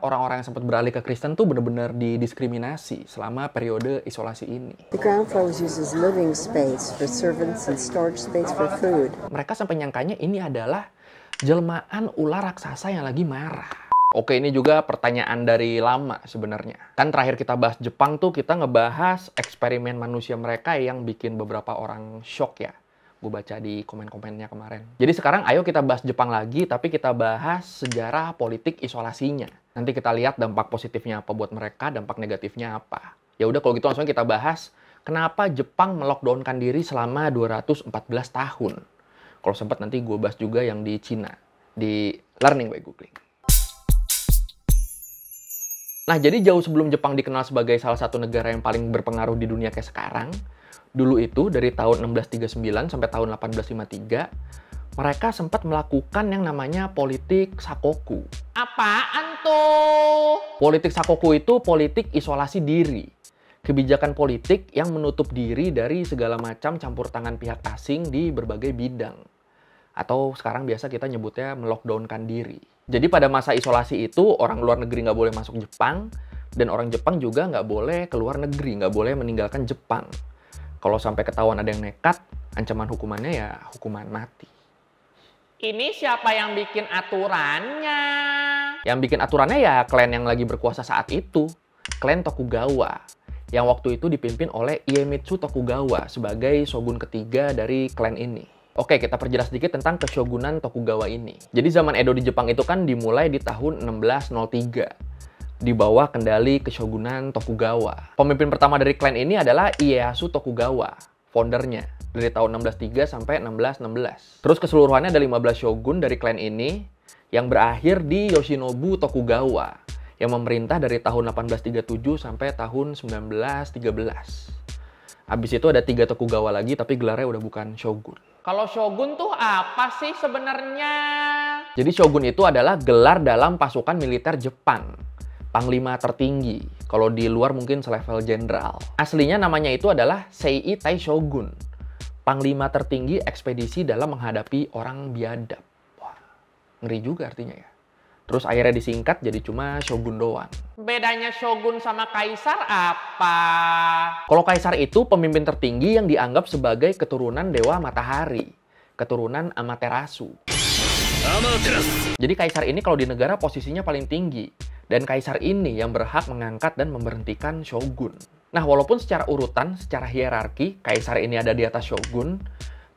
orang-orang yang sempat beralih ke Kristen tuh benar-benar didiskriminasi selama periode isolasi ini. The ground floor was used as living space for servants and storage space for food. Mereka sampai nyangkanya ini adalah jelmaan ular raksasa yang lagi marah. Oke, ini juga pertanyaan dari lama sebenarnya. Kan terakhir kita bahas Jepang tuh kita ngebahas eksperimen manusia mereka yang bikin beberapa orang shock ya. Gue baca di komen-komennya kemarin. Jadi sekarang ayo kita bahas Jepang lagi, tapi kita bahas sejarah politik isolasinya. Nanti kita lihat dampak positifnya apa buat mereka, dampak negatifnya apa. Ya udah kalau gitu langsung kita bahas kenapa Jepang melockdownkan diri selama 214 tahun. Kalau sempat nanti gue bahas juga yang di Cina, di Learning by Googling. Nah, jadi jauh sebelum Jepang dikenal sebagai salah satu negara yang paling berpengaruh di dunia kayak sekarang, dulu itu dari tahun 1639 sampai tahun 1853, mereka sempat melakukan yang namanya politik sakoku. Apaan tuh? Politik sakoku itu politik isolasi diri. Kebijakan politik yang menutup diri dari segala macam campur tangan pihak asing di berbagai bidang. Atau sekarang biasa kita nyebutnya melockdownkan diri. Jadi pada masa isolasi itu, orang luar negeri nggak boleh masuk Jepang, dan orang Jepang juga nggak boleh keluar negeri, nggak boleh meninggalkan Jepang. Kalau sampai ketahuan ada yang nekat, ancaman hukumannya ya hukuman mati. Ini siapa yang bikin aturannya? Yang bikin aturannya ya klan yang lagi berkuasa saat itu, klan Tokugawa. Yang waktu itu dipimpin oleh Iemitsu Tokugawa sebagai shogun ketiga dari klan ini. Oke, kita perjelas sedikit tentang keshogunan Tokugawa ini. Jadi zaman Edo di Jepang itu kan dimulai di tahun 1603. Di bawah kendali keshogunan Tokugawa. Pemimpin pertama dari klan ini adalah Ieyasu Tokugawa, foundernya. Dari tahun 1603 sampai 1616. Terus keseluruhannya ada 15 shogun dari klan ini yang berakhir di Yoshinobu Tokugawa yang memerintah dari tahun 1837 sampai tahun 1913. Abis itu ada 3 Tokugawa lagi tapi gelarnya udah bukan shogun. Kalau shogun tuh apa sih sebenarnya? Jadi shogun itu adalah gelar dalam pasukan militer Jepang. Panglima tertinggi. Kalau di luar mungkin selevel jenderal. Aslinya namanya itu adalah Sei Tai Shogun. Panglima tertinggi ekspedisi dalam menghadapi orang biadab. Wah, ngeri juga artinya ya. Terus akhirnya disingkat jadi cuma shogun doang. Bedanya shogun sama kaisar apa? Kalau kaisar itu pemimpin tertinggi yang dianggap sebagai keturunan dewa matahari. Keturunan Amaterasu. Jadi kaisar ini kalau di negara posisinya paling tinggi. Dan kaisar ini yang berhak mengangkat dan memberhentikan shogun. Nah, walaupun secara urutan, secara hierarki, kaisar ini ada di atas shogun.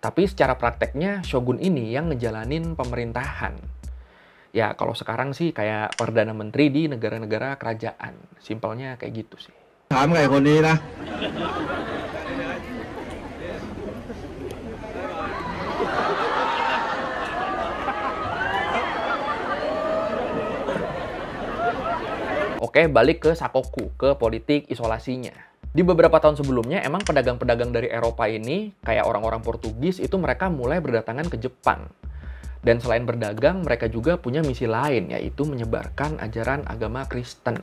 Tapi secara prakteknya shogun ini yang ngejalanin pemerintahan. Ya, kalau sekarang sih kayak Perdana Menteri di negara-negara kerajaan. Simpelnya kayak gitu sih. Oke, balik ke sakoku, ke politik isolasinya. Di beberapa tahun sebelumnya, emang pedagang-pedagang dari Eropa ini, kayak orang-orang Portugis, itu mereka mulai berdatangan ke Jepang. Dan selain berdagang, mereka juga punya misi lain, yaitu menyebarkan ajaran agama Kristen.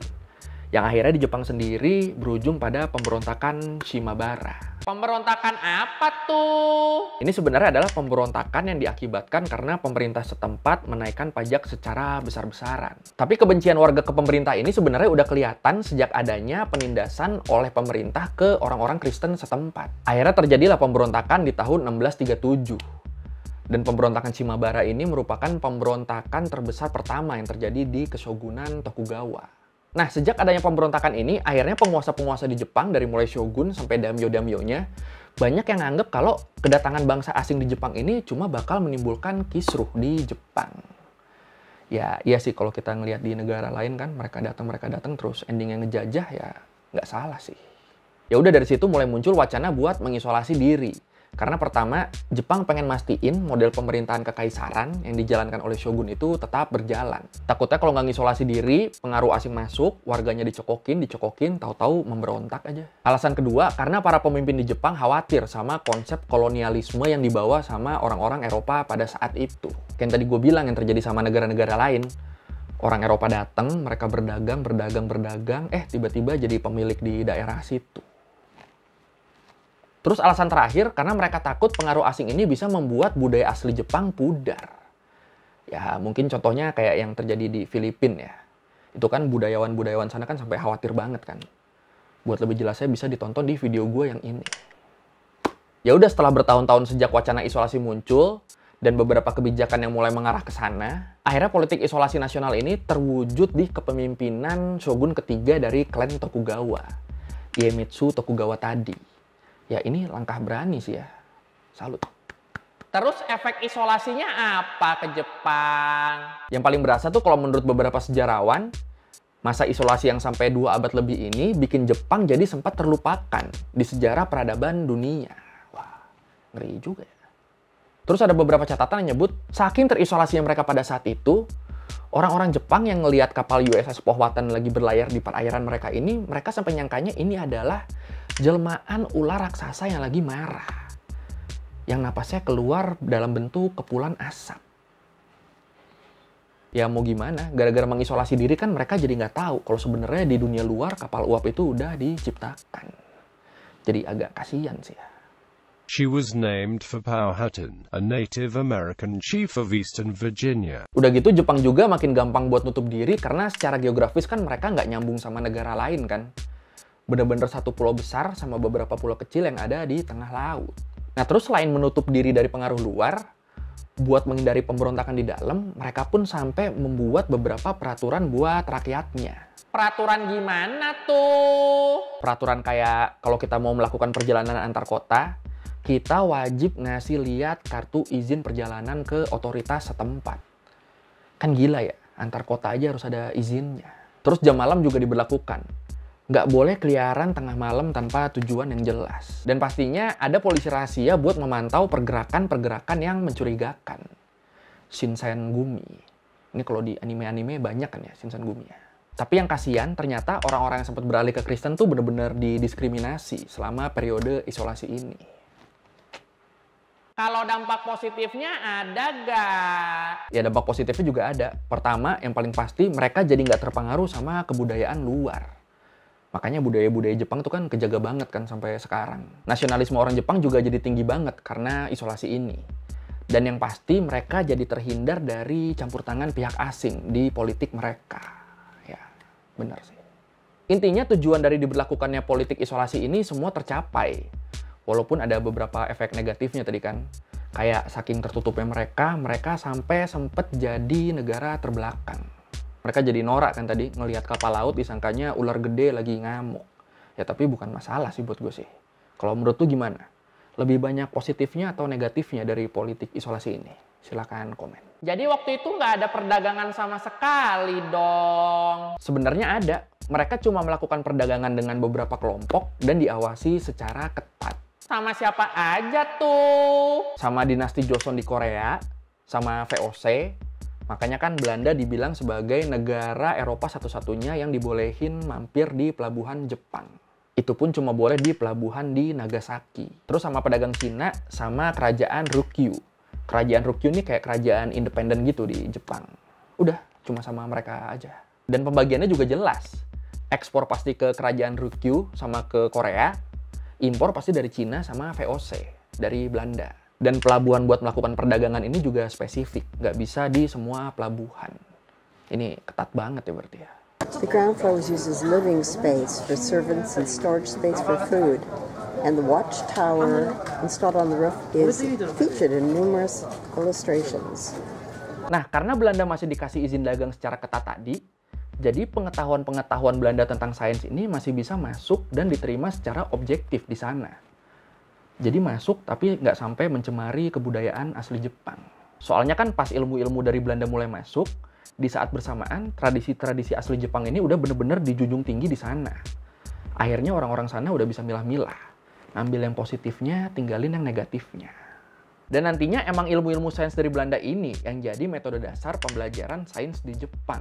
Yang akhirnya di Jepang sendiri berujung pada pemberontakan Shimabara. Pemberontakan apa tuh? Ini sebenarnya adalah pemberontakan yang diakibatkan karena pemerintah setempat menaikkan pajak secara besar-besaran. Tapi kebencian warga ke pemerintah ini sebenarnya udah kelihatan sejak adanya penindasan oleh pemerintah ke orang-orang Kristen setempat. Akhirnya terjadilah pemberontakan di tahun 1637. Dan pemberontakan Shimabara ini merupakan pemberontakan terbesar pertama yang terjadi di keshogunan Tokugawa. Nah, sejak adanya pemberontakan ini, akhirnya penguasa-penguasa di Jepang dari mulai shogun sampai daimyo-daimyonya banyak yang nganggep kalau kedatangan bangsa asing di Jepang ini cuma bakal menimbulkan kisruh di Jepang. Ya, iya sih kalau kita ngelihat di negara lain kan mereka datang terus endingnya ngejajah ya nggak salah sih. Ya udah dari situ mulai muncul wacana buat mengisolasi diri. Karena pertama, Jepang pengen mastiin model pemerintahan kekaisaran yang dijalankan oleh shogun itu tetap berjalan. Takutnya kalau nggak ngisolasi diri, pengaruh asing masuk, warganya dicokokin, tahu-tahu memberontak aja. Alasan kedua, karena para pemimpin di Jepang khawatir sama konsep kolonialisme yang dibawa sama orang-orang Eropa pada saat itu. Kayak yang tadi gue bilang yang terjadi sama negara-negara lain. Orang Eropa datang, mereka berdagang, tiba-tiba jadi pemilik di daerah situ. Terus alasan terakhir, karena mereka takut pengaruh asing ini bisa membuat budaya asli Jepang pudar. Ya, mungkin contohnya kayak yang terjadi di Filipina ya. Itu kan budayawan-budayawan sana kan sampai khawatir banget kan. Buat lebih jelasnya bisa ditonton di video gue yang ini. Ya udah, setelah bertahun-tahun sejak wacana isolasi muncul dan beberapa kebijakan yang mulai mengarah ke sana, akhirnya politik isolasi nasional ini terwujud di kepemimpinan shogun ketiga dari klan Tokugawa, Iemitsu Tokugawa tadi. Ya ini langkah berani sih ya. Salut. Terus efek isolasinya apa ke Jepang? Yang paling berasa tuh kalau menurut beberapa sejarawan, masa isolasi yang sampai 2 abad lebih ini bikin Jepang jadi sempat terlupakan di sejarah peradaban dunia. Wah, ngeri juga ya. Terus ada beberapa catatan yang nyebut, saking terisolasinya mereka pada saat itu, orang-orang Jepang yang ngelihat kapal USS Powhatan lagi berlayar di perairan mereka ini, mereka sampai nyangkanya ini adalah jelmaan ular raksasa yang lagi marah. Yang napasnya keluar dalam bentuk kepulan asap. Ya mau gimana, gara-gara mengisolasi diri kan mereka jadi nggak tahu kalau sebenarnya di dunia luar kapal uap itu udah diciptakan. Jadi agak kasihan sih ya. She was named for Powhatan, a Native American chief of Eastern Virginia. Udah gitu Jepang juga makin gampang buat nutup diri karena secara geografis kan mereka nggak nyambung sama negara lain kan. Bener-bener satu pulau besar sama beberapa pulau kecil yang ada di tengah laut. Nah terus selain menutup diri dari pengaruh luar, buat menghindari pemberontakan di dalam, mereka pun sampai membuat beberapa peraturan buat rakyatnya. Peraturan gimana tuh? Peraturan kayak kalau kita mau melakukan perjalanan antar kota, kita wajib ngasih lihat kartu izin perjalanan ke otoritas setempat. Kan gila ya, antar kota aja harus ada izinnya. Terus jam malam juga diberlakukan. Nggak boleh keliaran tengah malam tanpa tujuan yang jelas. Dan pastinya ada polisi rahasia buat memantau pergerakan-pergerakan yang mencurigakan. Shinsengumi. Ini kalau di anime-anime banyak kan ya Shinsengumi ya. Tapi yang kasihan ternyata orang-orang yang sempat beralih ke Kristen tuh bener-bener didiskriminasi selama periode isolasi ini. Kalau dampak positifnya ada nggak? Ya dampak positifnya juga ada. Pertama, yang paling pasti mereka jadi nggak terpengaruh sama kebudayaan luar. Makanya budaya-budaya Jepang tuh kan kejaga banget kan sampai sekarang. Nasionalisme orang Jepang juga jadi tinggi banget karena isolasi ini. Dan yang pasti mereka jadi terhindar dari campur tangan pihak asing di politik mereka. Ya, benar sih. Intinya tujuan dari diberlakukannya politik isolasi ini semua tercapai. Walaupun ada beberapa efek negatifnya tadi kan. Kayak saking tertutupnya mereka sampai sempet jadi negara terbelakang. Mereka jadi norak kan tadi, ngelihat kapal laut disangkanya ular gede lagi ngamuk. Ya tapi bukan masalah sih buat gue sih. Kalau menurut lu gimana? Lebih banyak positifnya atau negatifnya dari politik isolasi ini? Silakan komen. Jadi waktu itu nggak ada perdagangan sama sekali dong. Sebenarnya ada. Mereka cuma melakukan perdagangan dengan beberapa kelompok dan diawasi secara ketat. Sama siapa aja tuh? Sama dinasti Joseon di Korea, sama VOC. Makanya kan Belanda dibilang sebagai negara Eropa satu-satunya yang dibolehin mampir di pelabuhan Jepang. Itu pun cuma boleh di pelabuhan di Nagasaki. Terus sama pedagang Cina, sama kerajaan Ryukyu. Kerajaan Ryukyu ini kayak kerajaan independen gitu di Jepang. Udah, cuma sama mereka aja. Dan pembagiannya juga jelas. Ekspor pasti ke kerajaan Ryukyu sama ke Korea. Impor pasti dari Cina sama VOC, dari Belanda. Dan pelabuhan buat melakukan perdagangan ini juga spesifik. Nggak bisa di semua pelabuhan. Ini ketat banget ya berarti ya. The ground floor was used as living space for servants and storage space for food. And the watchtower installed on the roof is featured in numerous illustrations. Nah, karena Belanda masih dikasih izin dagang secara ketat tadi, jadi pengetahuan-pengetahuan Belanda tentang sains ini masih bisa masuk dan diterima secara objektif di sana. Jadi masuk tapi nggak sampai mencemari kebudayaan asli Jepang. Soalnya kan pas ilmu-ilmu dari Belanda mulai masuk, di saat bersamaan tradisi-tradisi asli Jepang ini udah bener-bener dijunjung tinggi di sana. Akhirnya orang-orang sana udah bisa milah-milah. Ambil yang positifnya, tinggalin yang negatifnya. Dan nantinya emang ilmu-ilmu sains dari Belanda ini yang jadi metode dasar pembelajaran sains di Jepang.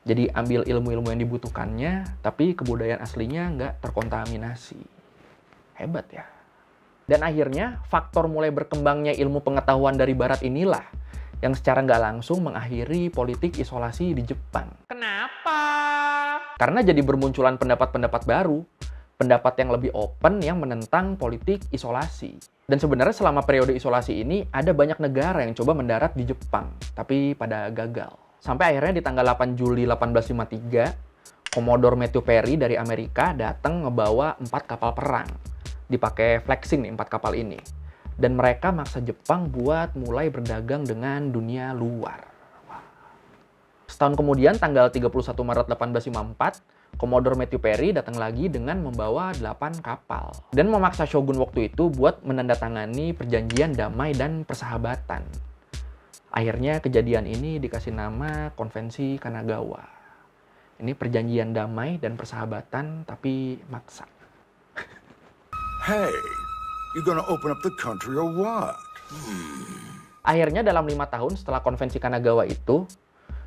Jadi ambil ilmu-ilmu yang dibutuhkannya, tapi kebudayaan aslinya nggak terkontaminasi. Hebat ya. Dan akhirnya, faktor mulai berkembangnya ilmu pengetahuan dari Barat inilah yang secara nggak langsung mengakhiri politik isolasi di Jepang. Kenapa? Karena jadi bermunculan pendapat-pendapat baru, pendapat yang lebih open yang menentang politik isolasi. Dan sebenarnya selama periode isolasi ini, ada banyak negara yang coba mendarat di Jepang, tapi pada gagal. Sampai akhirnya di tanggal 8 Juli 1853, Commodore Matthew Perry dari Amerika datang ngebawa 4 kapal perang. Dipakai flexing nih 4 kapal ini. Dan mereka maksa Jepang buat mulai berdagang dengan dunia luar. Setahun kemudian, tanggal 31 Maret 1854, Commodore Matthew Perry datang lagi dengan membawa 8 kapal. Dan memaksa Shogun waktu itu buat menandatangani perjanjian damai dan persahabatan. Akhirnya kejadian ini dikasih nama Konvensi Kanagawa. Ini perjanjian damai dan persahabatan tapi maksa. Hey, you gonna open up the country or what? Akhirnya dalam 5 tahun setelah Konvensi Kanagawa itu,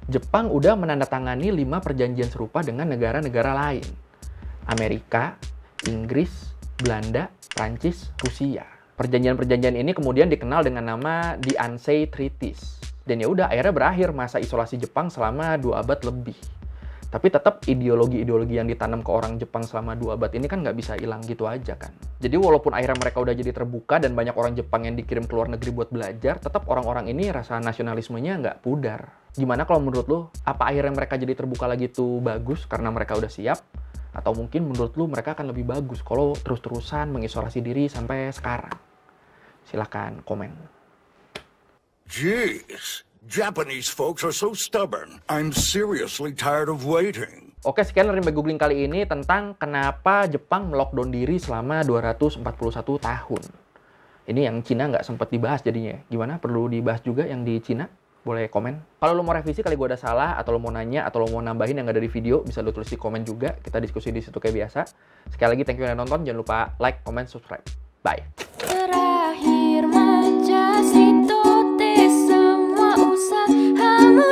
Jepang udah menandatangani 5 perjanjian serupa dengan negara-negara lain. Amerika, Inggris, Belanda, Prancis, Rusia. Perjanjian-perjanjian ini kemudian dikenal dengan nama The Ansei Treaties. Dan ya udah akhirnya berakhir masa isolasi Jepang selama 2 abad lebih. Tapi tetap ideologi-ideologi yang ditanam ke orang Jepang selama 2 abad ini kan nggak bisa hilang gitu aja kan. Jadi walaupun akhirnya mereka udah jadi terbuka dan banyak orang Jepang yang dikirim ke luar negeri buat belajar, tetap orang-orang ini rasa nasionalismenya nggak pudar. Gimana kalau menurut lo, apa akhirnya mereka jadi terbuka lagi tuh bagus karena mereka udah siap? Atau mungkin menurut lo mereka akan lebih bagus kalau terus-terusan mengisolasi diri sampai sekarang? Silahkan komen. Jeez, Japanese folks are so stubborn. I'm seriously tired of waiting. Oke, sekian dari Mbak Googling kali ini tentang kenapa Jepang melockdown diri selama 241 tahun. Ini yang Cina nggak sempat dibahas jadinya. Gimana? Perlu dibahas juga yang di Cina? Boleh komen. Kalau lo mau revisi kali gue ada salah, atau lo mau nanya, atau lo mau nambahin yang nggak ada di video, bisa lo tulis di komen juga. Kita diskusi di situ kayak biasa. Sekali lagi, thank you yang nonton. Jangan lupa like, comment, subscribe. Bye. Terakhir maca si tote semua usahamu